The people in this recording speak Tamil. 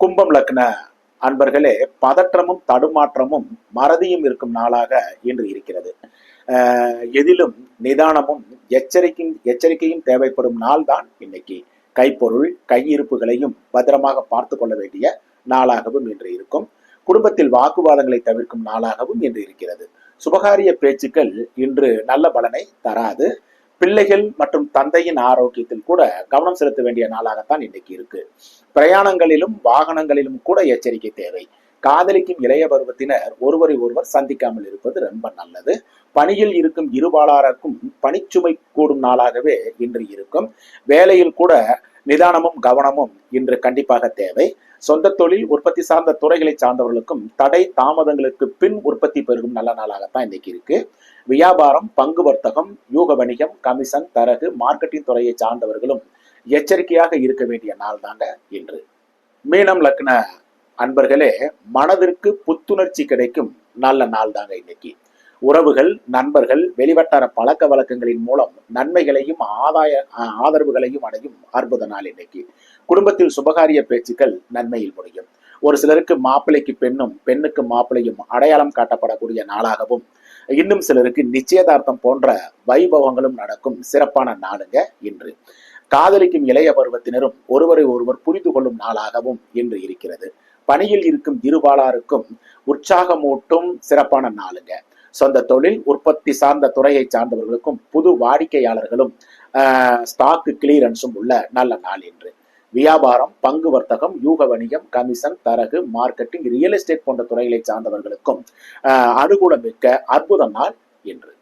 கும்பம் லக்ன அன்பர்களே, பதற்றமும் தடுமாற்றமும் மறதியும் இருக்கும் நாளாக இன்று இருக்கிறது. எதிலும் நிதானமும் எச்சரிக்கையும் தேவைப்படும் நாள் தான் இன்னைக்கு. கைப்பொருள் கையிருப்புகளையும் பத்திரமாக பார்த்து கொள்ள வேண்டிய நாளாகவும் இன்று இருக்கும். குடும்பத்தில் வாக்குவாதங்களை தவிர்க்கும் நாளாகவும் இன்று இருக்கிறது. சுபகாரிய பேச்சுக்கள் இன்று நல்ல பலனை தராது. பிள்ளைகள் மற்றும் தந்தையின் ஆரோக்கியத்தில் கூட கவனம் செலுத்த வேண்டிய நாளாகத்தான் இன்னைக்கு இருக்கு. பிரயாணங்களிலும் வாகனங்களிலும் கூட எச்சரிக்கை தேவை. காதலிக்கும் இளைய பருவத்தினர் ஒருவரை ஒருவர் சந்திக்காமல் இருப்பது ரொம்ப நல்லது. பணியில் இருக்கும் இருபாலாருக்கும் பணிச்சுமை கூடும் நாளாகவே இன்று இருக்கும். வேலையில் கூட நிதானமும் கவனமும் இன்று கண்டிப்பாக தேவை. சொந்த தொழில் உற்பத்தி சார்ந்த துறைகளை சார்ந்தவர்களுக்கும் தடை தாமதங்களுக்கு பின் உற்பத்தி பெருகும் நல்ல நாளாகத்தான் இன்னைக்கு இருக்கு. வியாபாரம், பங்கு வர்த்தகம், யூக வணிகம், கமிஷன், தரகு, மார்க்கெட்டிங் துறையை சார்ந்தவர்களும் எச்சரிக்கையாக இருக்க வேண்டிய நாள் தாங்க இன்று. மீனம் லக்ன அன்பர்களே, மனதிற்கு புத்துணர்ச்சி கிடைக்கும் நல்ல நாள் தாங்க இன்னைக்கு. உறவுகள், நண்பர்கள், வெளிவட்டார பழக்க வழக்கங்களின் மூலம் நன்மைகளையும் ஆதரவுகளையும் அடையும் அற்புத நாள் இன்னைக்கு. குடும்பத்தில் சுபகாரிய பேச்சுக்கள் நன்மையில் முடியும். ஒரு சிலருக்கு மாப்பிள்ளைக்கு பெண்ணும் பெண்ணுக்கு மாப்பிள்ளையும் அடையாளம் காட்டப்படக்கூடிய நாளாகவும், இன்னும் சிலருக்கு நிச்சயதார்த்தம் போன்ற வைபவங்களும் நடக்கும் சிறப்பான நாளுங்க இன்று. காதலிக்கும் இளைய பருவத்தினரும் ஒருவரை ஒருவர் புரிந்து கொள்ளும் நாளாகவும் இன்று இருக்கிறது. பணியில் இருக்கும் இருபாலாருக்கும் உற்சாகமூட்டும் சிறப்பான நாளுங்க. சொந்த தொழில் உற்பத்தி சார்ந்த துறையை சார்ந்தவர்களுக்கும் புது வாடிக்கையாளர்களும் ஸ்டாக் கிளியரன்ஸும் உள்ள நல்ல நாள் இன்று. வியாபாரம், பங்கு வர்த்தகம், யூக வணிகம், கமிஷன், தரகு, மார்க்கெட்டிங், ரியல் எஸ்டேட் போன்ற துறைகளை சார்ந்தவர்களுக்கும் அனுகூலம் மிக்க அற்புத நாள் இன்று.